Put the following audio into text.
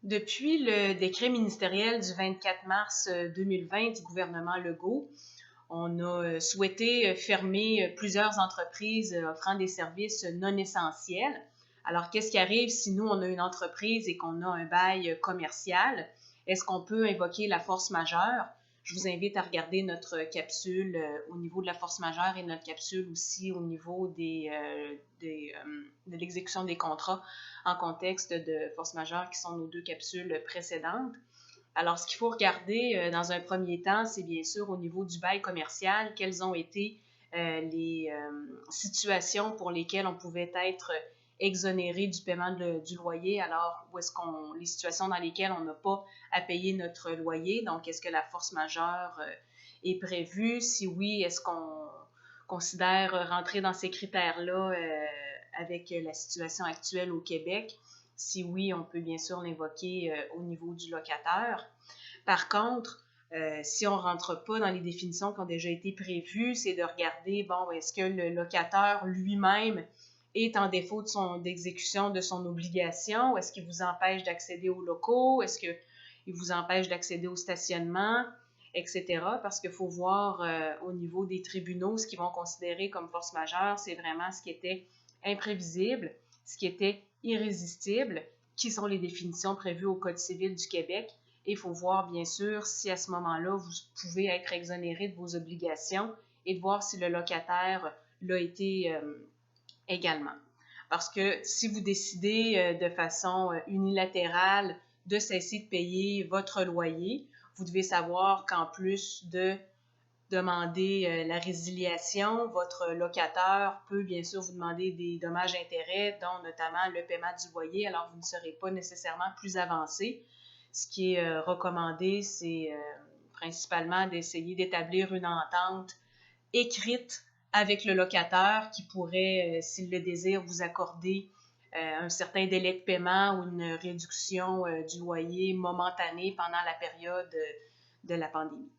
Depuis le décret ministériel du 24 mars 2020 du gouvernement Legault, on a souhaité fermer plusieurs entreprises offrant des services non essentiels. Alors, qu'est-ce qui arrive si nous, on a une entreprise et qu'on a un bail commercial? Est-ce qu'on peut invoquer la force majeure? Je vous invite à regarder notre capsule au niveau de la force majeure et notre capsule aussi au niveau de l'exécution des contrats en contexte de force majeure qui sont nos deux capsules précédentes. Alors, ce qu'il faut regarder dans un premier temps, c'est bien sûr au niveau du bail commercial, quelles ont été les situations pour lesquelles on pouvait être exonéré du paiement du loyer, alors où est-ce les situations dans lesquelles on n'a pas à payer notre loyer, donc est-ce que la force majeure est prévue? Si oui, est-ce qu'on considère rentrer dans ces critères-là avec la situation actuelle au Québec? Si oui, on peut bien sûr l'invoquer au niveau du locataire. Par contre, si on ne rentre pas dans les définitions qui ont déjà été prévues, c'est de regarder, bon, est-ce que le locataire lui-même est en défaut d'exécution de son obligation? Est-ce qu'il vous empêche d'accéder aux locaux? Est-ce qu'il vous empêche d'accéder au stationnement? Etc. Parce qu'il faut voir au niveau des tribunaux, ce qu'ils vont considérer comme force majeure, c'est vraiment ce qui était imprévisible, ce qui était irrésistible, qui sont les définitions prévues au Code civil du Québec. Et il faut voir, bien sûr, si à ce moment-là, vous pouvez être exonéré de vos obligations et de voir si le locataire l'a été également. Parce que si vous décidez de façon unilatérale de cesser de payer votre loyer, vous devez savoir qu'en plus de demander la résiliation, votre locataire peut bien sûr vous demander des dommages-intérêts, dont notamment le paiement du loyer, alors vous ne serez pas nécessairement plus avancé. Ce qui est recommandé, c'est principalement d'essayer d'établir une entente écrite avec le locataire qui pourrait, s'il le désire, vous accorder un certain délai de paiement ou une réduction du loyer momentanée pendant la période de la pandémie.